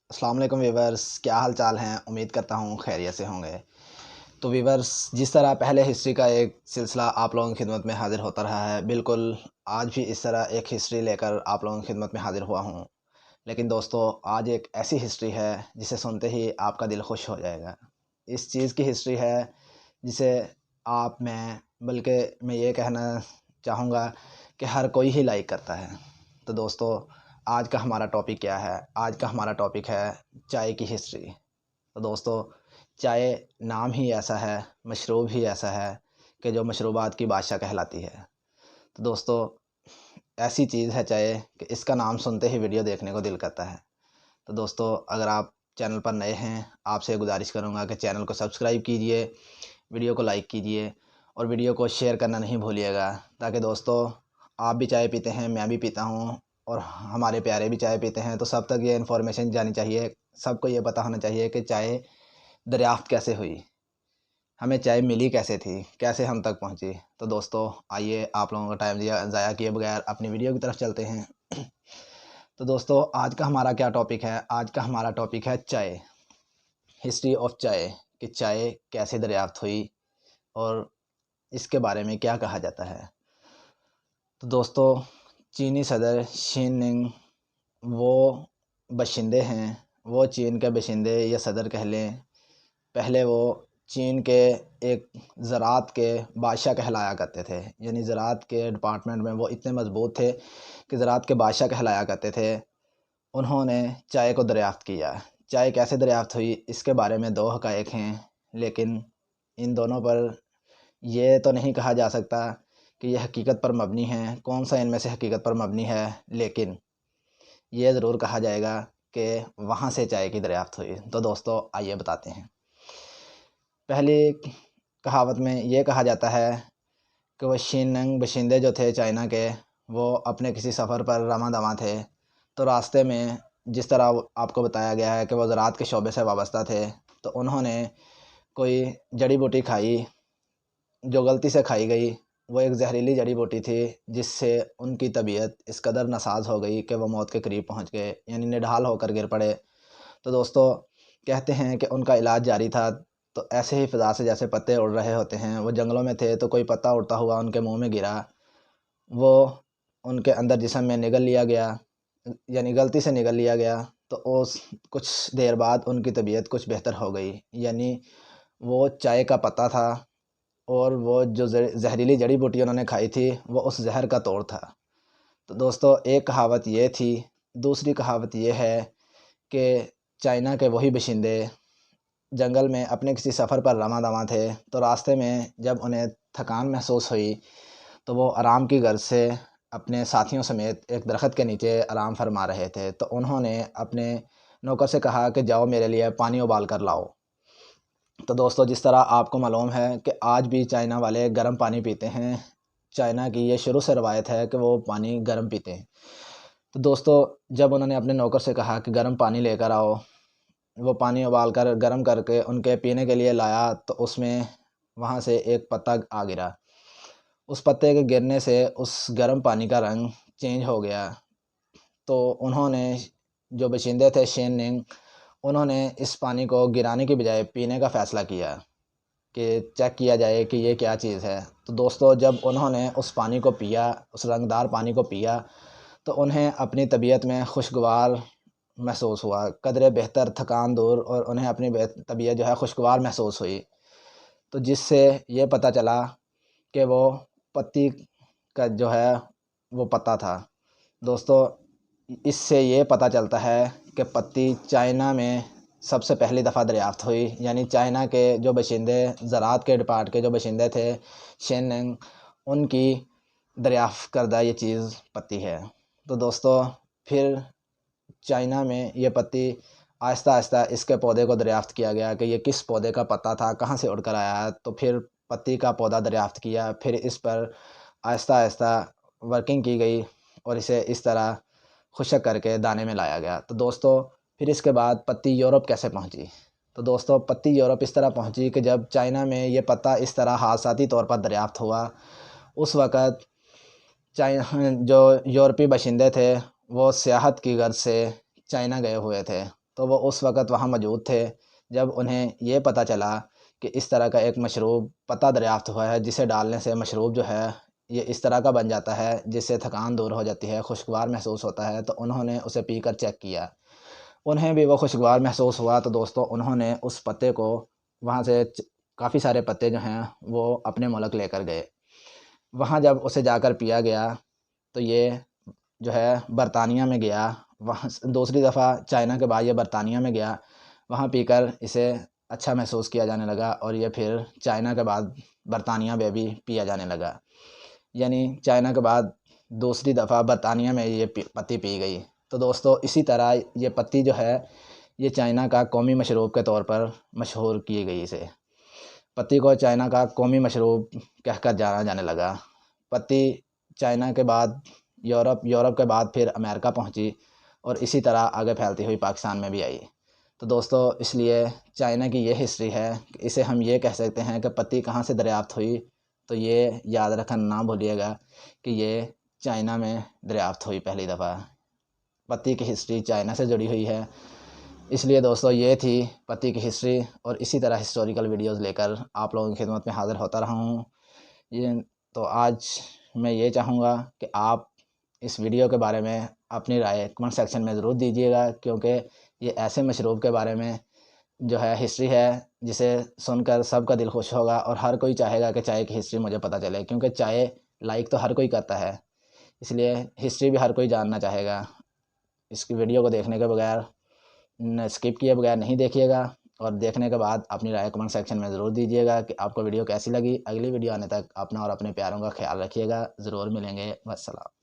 السلام علیکم ویورس، کیا حال چال ہیں؟ امید کرتا ہوں خیریت سے ہوں گے۔ تو ویورس، جس طرح پہلے ہسٹری کا ایک سلسلہ آپ لوگوں کی خدمت میں حاضر ہوتا رہا ہے، بالکل آج بھی اس طرح ایک ہسٹری لے کر آپ لوگوں کی خدمت میں حاضر ہوا ہوں۔ لیکن دوستو، آج ایک ایسی ہسٹری ہے جسے سنتے ہی آپ کا دل خوش ہو جائے گا۔ اس چیز کی ہسٹری ہے جسے بلکہ میں یہ کہنا چاہوں گا کہ ہر کوئی ہی لائک کرتا ہے۔ تو دوستو، آج کا ہمارا ٹاپک کیا ہے؟ آج کا ہمارا ٹاپک ہے چائے کی ہسٹری۔ تو دوستو، چائے نام ہی ایسا ہے، مشروب ہی ایسا ہے کہ جو مشروبات کی بادشاہ کہلاتی ہے۔ تو دوستو، ایسی چیز ہے چائے کہ اس کا نام سنتے ہی ویڈیو دیکھنے کو دل کرتا ہے۔ تو دوستو، اگر آپ چینل پر نئے ہیں، آپ سے گزارش کروں گا کہ چینل کو سبسکرائب کیجئے، ویڈیو کو لائک کیجئے اور ویڈیو کو شیئر کرنا نہیں بھولیے گا، تاکہ دوستو آپ بھی چائے پیتے ہیں، میں بھی پیتا ہوں اور ہمارے پیارے بھی چائے پیتے ہیں، تو سب تک یہ انفارمیشن جانی چاہیے، سب کو یہ پتہ ہونا چاہیے کہ چائے دریافت کیسے ہوئی، ہمیں چائے ملی کیسے تھی، کیسے ہم تک پہنچی۔ تو دوستو، آئیے آپ لوگوں کا ٹائم ضائع کیے بغیر اپنی ویڈیو کی طرف چلتے ہیں۔ تو دوستو، آج کا ہمارا کیا ٹاپک ہے؟ آج کا ہمارا ٹاپک ہے چائے، ہسٹری آف چائے، کہ چائے کیسے دریافت ہوئی اور اس کے بارے میں کیا کہا جاتا ہے۔ تو دوستو، چینی صدر شین ننگ وہ باشندے ہیں، وہ چین کے باشندے یا صدر کہہ لیں۔ پہلے وہ چین کے ایک زراعت کے بادشاہ کہلایا کرتے تھے، یعنی زراعت کے ڈپارٹمنٹ میں وہ اتنے مضبوط تھے کہ زراعت کے بادشاہ کہلایا کرتے تھے۔ انہوں نے چائے کو دریافت کیا۔ چائے کیسے دریافت ہوئی، اس کے بارے میں دو حقائق ہیں، لیکن ان دونوں پر یہ تو نہیں کہا جا سکتا کہ یہ حقیقت پر مبنی ہیں، کون سا ان میں سے حقیقت پر مبنی ہے، لیکن یہ ضرور کہا جائے گا کہ وہاں سے چائے کی دریافت ہوئی۔ تو دوستو، آئیے بتاتے ہیں۔ پہلی کہاوت میں یہ کہا جاتا ہے کہ وہ شین ننگ باشندے جو تھے چائنا کے، وہ اپنے کسی سفر پر رواں دواں تھے، تو راستے میں جس طرح آپ کو بتایا گیا ہے کہ وہ زراعت کے شعبے سے وابستہ تھے، تو انہوں نے کوئی جڑی بوٹی کھائی جو غلطی سے کھائی گئی۔ وہ ایک زہریلی جڑی بوٹی تھی جس سے ان کی طبیعت اس قدر ناساز ہو گئی کہ وہ موت کے قریب پہنچ گئے، یعنی نڈھال ہو کر گر پڑے۔ تو دوستو، کہتے ہیں کہ ان کا علاج جاری تھا، تو ایسے ہی فضا سے جیسے پتے اڑ رہے ہوتے ہیں، وہ جنگلوں میں تھے، تو کوئی پتا اڑتا ہوا ان کے منہ میں گرا، وہ ان کے اندر جسم میں نگل لیا گیا، یعنی غلطی سے نگل لیا گیا، تو اس کچھ دیر بعد ان کی طبیعت کچھ بہتر ہو گئی، یعنی وہ چائے کا پتا تھا اور وہ جو زہریلی جڑی بوٹی انہوں نے کھائی تھی وہ اس زہر کا توڑ تھا۔ تو دوستو، ایک کہاوت یہ تھی۔ دوسری کہاوت یہ ہے کہ چائنا کے وہی باشندے جنگل میں اپنے کسی سفر پر رواں دواں تھے، تو راستے میں جب انہیں تھکان محسوس ہوئی تو وہ آرام کی غرض سے اپنے ساتھیوں سمیت ایک درخت کے نیچے آرام فرما رہے تھے، تو انہوں نے اپنے نوکر سے کہا کہ جاؤ میرے لیے پانی ابال کر لاؤ۔ تو دوستو، جس طرح آپ کو معلوم ہے کہ آج بھی چائنا والے گرم پانی پیتے ہیں، چائنا کی یہ شروع سے روایت ہے کہ وہ پانی گرم پیتے ہیں۔ تو دوستو، جب انہوں نے اپنے نوکر سے کہا کہ گرم پانی لے کر آؤ، وہ پانی ابال کر گرم کر کے ان کے پینے کے لیے لایا، تو اس میں وہاں سے ایک پتا آ گرا۔ اس پتے کے گرنے سے اس گرم پانی کا رنگ چینج ہو گیا۔ تو انہوں نے، جو باشندے تھے شین ننگ، انہوں نے اس پانی کو گرانے کی بجائے پینے کا فیصلہ کیا کہ چیک کیا جائے کہ یہ کیا چیز ہے۔ تو دوستو، جب انہوں نے اس پانی کو پیا، اس رنگدار پانی کو پیا، تو انہیں اپنی طبیعت میں خوشگوار محسوس ہوا، قدرے بہتر، تھکان دور، اور انہیں اپنی طبیعت جو ہے خوشگوار محسوس ہوئی۔ تو جس سے یہ پتہ چلا کہ وہ پتی کا جو ہے وہ پتا تھا۔ دوستو، اس سے یہ پتہ چلتا ہے کہ پتی چائنا میں سب سے پہلی دفعہ دریافت ہوئی، یعنی چائنا کے جو باشندے، زراعت کے ڈپارٹ کے جو باشندے تھے شین ننگ، ان کی دریافت کردہ یہ چیز پتی ہے۔ تو دوستو، پھر چائنا میں یہ پتی آہستہ آہستہ اس کے پودے کو دریافت کیا گیا کہ یہ کس پودے کا پتا تھا، کہاں سے اڑ کر آیا ہے، تو پھر پتی کا پودا دریافت کیا، پھر اس پر آہستہ آہستہ ورکنگ کی گئی اور اسے اس طرح خشک کر کے دانے میں لایا گیا۔ تو دوستو، پھر اس کے بعد پتی یورپ کیسے پہنچی؟ تو دوستو، پتی یورپ اس طرح پہنچی کہ جب چائنا میں یہ پتا اس طرح حادثاتی طور پر دریافت ہوا، اس وقت جو یورپی باشندے تھے وہ سیاحت کی غرض سے چائنا گئے ہوئے تھے، تو وہ اس وقت وہاں موجود تھے جب انہیں یہ پتہ چلا کہ اس طرح کا ایک مشروب پتہ دریافت ہوا ہے، جسے ڈالنے سے مشروب جو ہے یہ اس طرح کا بن جاتا ہے جس سے تھکان دور ہو جاتی ہے، خوشگوار محسوس ہوتا ہے۔ تو انہوں نے اسے پی کر چیک کیا، انہیں بھی وہ خوشگوار محسوس ہوا۔ تو دوستو انہوں نے اس پتے کو وہاں سے کافی سارے پتے جو ہیں وہ اپنے ملک لے کر گئے۔ وہاں جب اسے جا کر پیا گیا تو یہ جو ہے برطانیہ میں گیا، وہاں دوسری دفعہ چائنا کے بعد یہ برطانیہ میں گیا، وہاں پی کر اسے اچھا محسوس کیا جانے لگا، اور یہ پھر چائنا کے بعد برطانیہ میں بھی پیا جانے لگا، یعنی چائنا کے بعد دوسری دفعہ برطانیہ میں یہ پتی پی گئی۔ تو دوستو اسی طرح یہ پتی جو ہے یہ چائنا کا قومی مشروب کے طور پر مشہور کی گئی، اسے پتی کو چائنا کا قومی مشروب کہہ کر جانا جانے لگا۔ پتی چائنا کے بعد یورپ کے بعد پھر امریکہ پہنچی، اور اسی طرح آگے پھیلتی ہوئی پاکستان میں بھی آئی۔ تو دوستو اس لیے چائنا کی یہ ہسٹری ہے کہ اسے ہم یہ کہہ سکتے ہیں کہ پتی کہاں سے دریافت ہوئی، تو یہ یاد رکھنا نہ بھولیے گا کہ یہ چائنا میں دریافت ہوئی پہلی دفعہ۔ پتی کی ہسٹری چائنا سے جڑی ہوئی ہے، اس لیے دوستو یہ تھی پتی کی ہسٹری، اور اسی طرح ہسٹوریکل ویڈیوز لے کر آپ لوگوں کی خدمت میں حاضر ہوتا رہا ہوں۔ تو آج میں یہ چاہوں گا کہ آپ اس ویڈیو کے بارے میں اپنی رائے کمنٹ سیکشن میں ضرور دیجیے گا، کیونکہ یہ ایسے مشروب کے بارے میں جو ہے ہسٹری ہے جسے سن کر سب کا دل خوش ہوگا، اور ہر کوئی چاہے گا کہ چائے کی ہسٹری مجھے پتہ چلے، کیونکہ چائے لائک تو ہر کوئی کرتا ہے، اس لیے ہسٹری بھی ہر کوئی جاننا چاہے گا۔ اس کی ویڈیو کو دیکھنے کے بغیر اسکپ کیے بغیر نہیں دیکھیے گا، اور دیکھنے کے بعد اپنی رائے کمنٹ سیکشن میں ضرور دیجیے گا کہ آپ کو ویڈیو کیسی لگی۔ اگلی ویڈیو آنے تک اپنا اور اپنے پیاروں کا خیال رکھیے گا، ضرور ملیں گے، والسلام۔